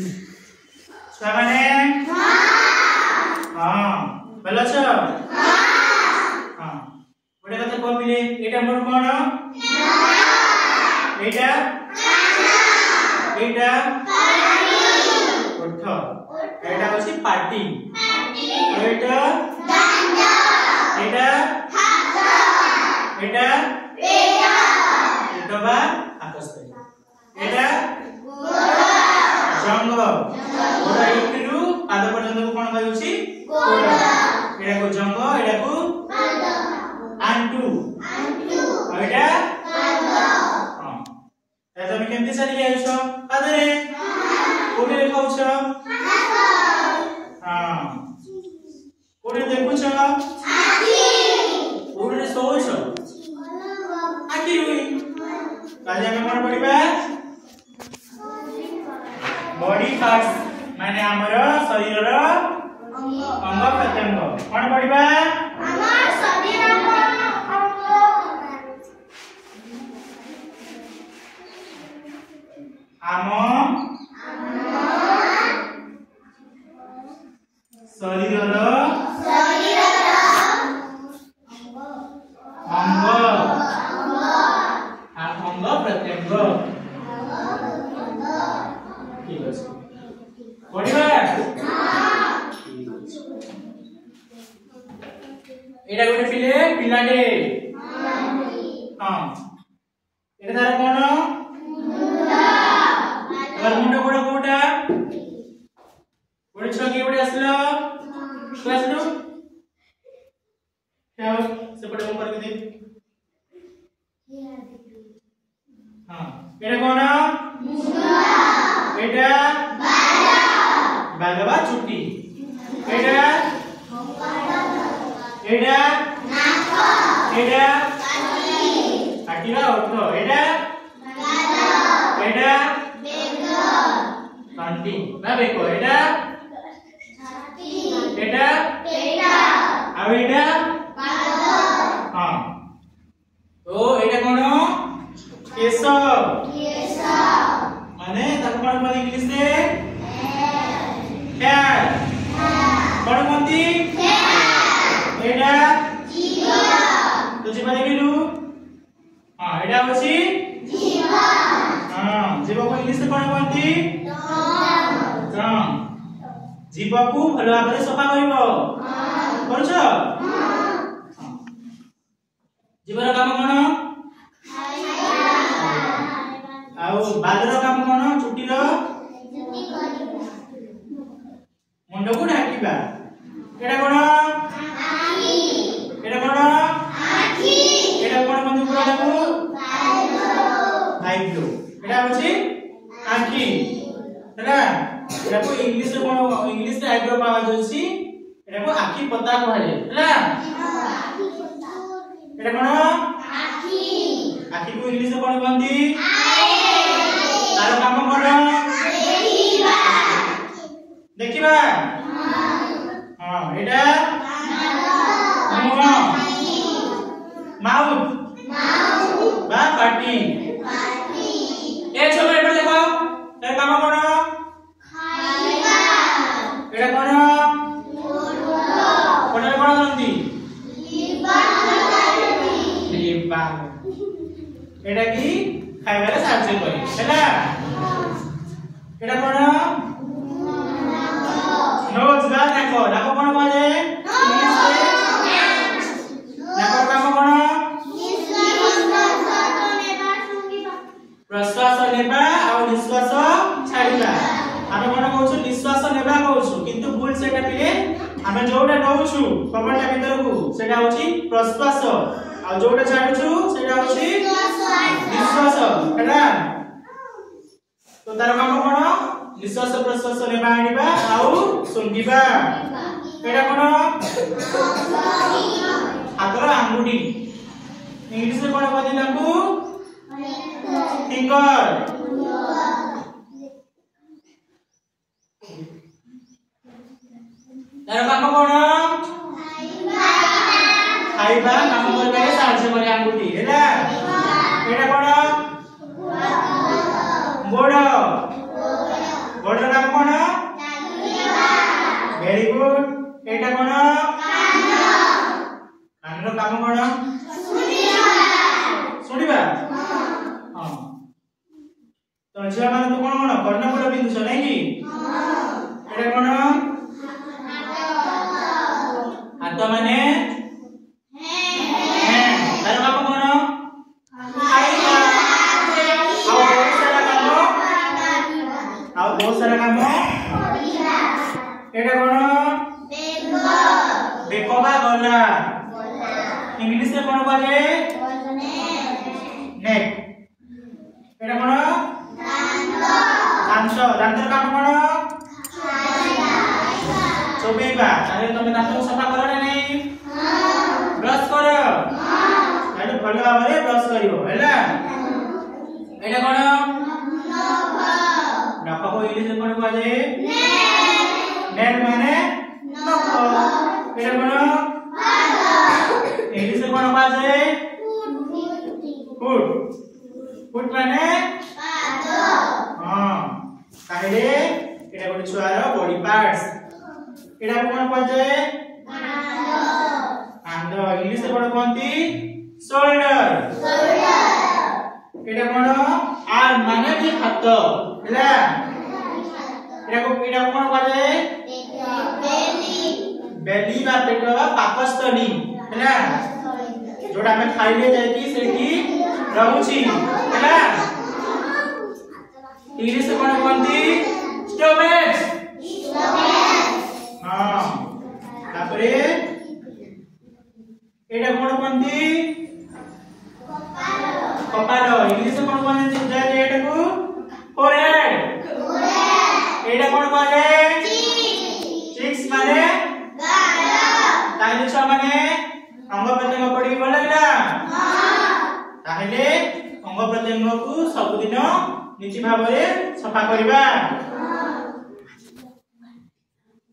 छुआ माने हां बोलो छ हां गोटे कथा कहबिले एटा मोर कोन एटा ओठ एटा होसी पाटी एटा दंड एटा हाथ एटा पेट बा आकस्मिक एटा जंग गोड़ा इकरू पाद पर्यंत को कोन कहउछि गोड़ा एटा को जंग एटा को पाद आंटू एटा पाद हां ए তুমি কেমতে সারি যাইছো পাদরে কোনে লেখাউছ हां কোনে দেখুছ আখি কোনে সোউছ আখি রুই কাজে আমি কোন পড়িবা बॉडी पार्ट्स माने हमर शरीर अंग प्रत्यंग कोन पढिबा हमर शरीर अंग आम शरीर अंग अंग प्रत्यंग ठीक है पढिबा एटा गोटे पिलाटे हां एटा तार कोन मुंडा मुंडा कोडा गोटे छकी गोटे आसलो क्लासलो क्या से पड़े ऊपर के दे हां एटा कोन मुंडा एटा बालवा चुट्टी एटा नाक एटा काटिरा ओठ एटा बेग तंटी ना बेको एटा छाती एटा पेटा आ एटा पाद हां तो एटा कोन केश माने ताको कोन बोले इंग्लिश से हेयर कोन बोलती एटा जीभ तो जीभ देखिलु हां एटा होसी जीभ हां जीभ को इंग्लिश से कोन बोलती टंग जीभ को भलो भाबरे सफा करिवो हां करूछ हां जीभर काम कोन आउ बालर काम कोन चुट्टीर मुंड को ढाकिबा एटा कोन आखी एटा कोन आखी एटा कोन बंधु पुरा को आईब्रो एटा होची आखी हैला एटा को इंग्लिश रे कोन इंग्लिश रे आईब्रो पावा जोसी एटा को आखी पता कहले हैला आखी पता एटा कोन आखी आखी को इंग्लिश रे कोन बंदी तार काम कोन देखिबा हां एटा माउथ बा पाटी ए चलो एटा देखो तार काम कोन खाइबा एटा कोन कोन कोन करंती लिबा एटा की खाइबारे साहाय्य करी हैला एटा कोन नोज बा देखो नाको कोन बोले इंग्लिश से नाको काम कोन प्रश्वास नेबा और निश्वास छाड़िबा हम कोन कहउछु निश्वास नेबा कहउछु किंतु भूल सेटा पिले हम जोटा नउछु पवनटा भीतर को सेटा होची प्रश्वास और जोटा छाडुछु सेटा होची निश्वास हैला तो तार काम कोन निश्वास प्रश्वास नेबा आनिबा आउ सुंगिबा एटा कोन हातर आंगुठी इंग्लिश रे कोन कहति ताकू फिंगर तार काम कोन खाइबा काम करबे साहाय्य करे आंगुठी हैला एटा कोन गोड़ बड़ काम कोन वेरी गुड एटा कोन कान रो काम कोन सुनिबा हां तो झिया माने तो कोन कोन कर्णपुर बिंदु छ नै कि एटा कोन हाथ माने तार काम कोन खाइबा आ बहुत सारा काम एटा कोन बेकोबा गला इंग्लिश में कोन बाजे नेक एटा कोन दांत दांत काम कोन चोबेबा तारे तमे दांत सफा करो ना नहीं ब्रश करो ताले भलो भाबरे ब्रश करियो हैला एटा कोन नख को इंग्लिश में कोन बाजे नेट माने नख एटा कोन इंग्लिश में कोन बाजे फुट फुट माने पाद हां ताहेले एटा कोन छुआर बॉडी पार्ट्स एटा कोन बाजे कांद इंग्लिश में कोन कोनती शोल्डर एटा कोन आर्म माने भी हाथ हैला एटा कोन बाजे बेली बा पेट बा पाकस्थली हैला जोडा में खाइले जाय कि सेठी रहउची हैला इंग्लिश में कोन कोनती स्टोमच हां तापरे एटा कोन कोनती कपाल इंग्लिश में कोन कोनती जाय एटा को फोरहेड एटा कोन बाजे चिक्स माने ताइले छ माने अंग प्रत्यंग पड़ी बोलैला ताहेले अंग प्रत्यंग को सब दिन निची भाबरे सफा करिबा